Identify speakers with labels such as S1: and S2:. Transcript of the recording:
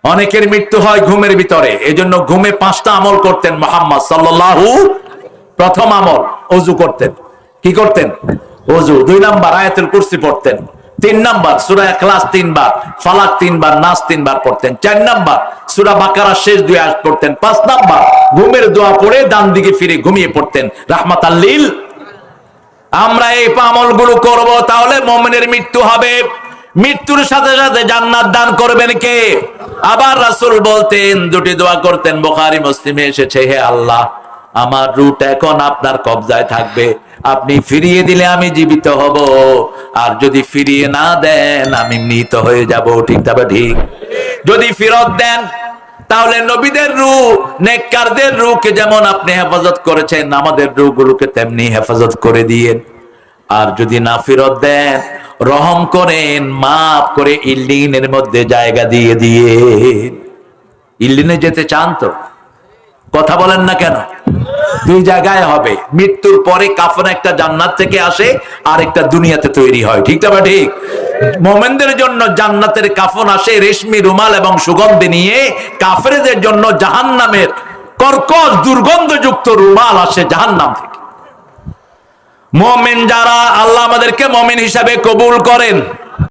S1: অনেকের মৃত্যু হয় ঘুমের ভিতরে, এজন্য ঘুমে 5টা আমল করতেন মুহাম্মদ সাল্লাল্লাহু। প্রথম আমল ওযু করতেন। কি করতেন? ওযু। 2 নাম্বার আয়াতুল কুরসি পড়তেন। 3 নাম্বার সূরা ইখলাস 3 বার, ফালাক 3 বার, নাস 3 বার পড়তেন। 4 নাম্বার সূরা বাকারার শেষ 2 আয়াত পড়তেন। 5 নাম্বার ঘুমের দোয়া পড়ে ডান দিকে ফিরে ঘুমিয়ে পড়তেন রাহমাতাল লিল। আমরা এই আমলগুলো করব, তাহলে মুমিনের মৃত্যু হবে। মৃত্যুর সাথে সাথে জান্নাত দান করবেন কে? আবার রাসূল বলতেন, দুটি দোয়া করতেন, বুখারী মুসলিমে এসেছে, হে আল্লাহ, আমার রূহটা এখন আপনার কবজায় থাকবে, আপনি ফিরিয়ে দিলে আমি জীবিত হব, আর যদি ফিরিয়ে না দেন আমি মৃত হয়ে যাব। ঠিক তবে ঠিক? যদি ফেরত দেন তাহলে নবীদের রূহ, নেককারদের রূহকে যেমন আপনি হেফাজত করেছেন, আমাদের রূহগুলোকে তেমনি হেফাজত করে দিয়েন। আর যদি না ফেরত দেন, রহম করেন, মাফ করে ইল্লিনের মধ্যে জায়গা দিয়ে দিয়ে। ইল্লিনে যেতে চান তো? কথা বলেন না কেন? 2 জায়গায় হবে। মৃত্যুর পরে কাফন একটা জান্নাত থেকে আসে, আর একটা দুনিয়াতে তৈরি হয়। ঠিক না? ঠিক। মুমিনদের জন্য জান্নাতের কাফন আসে রেশমি রুমাল এবং সুগন্ধি নিয়ে, কাফেরদের জন্য জাহান্নামের কর্কশ দুর্গন্ধযুক্ত রুমাল আসে জাহান্নাম থেকে। মুমিন যারা, আল্লাহ আমাদেরকে মুমিন হিসাবে কবুল করেন।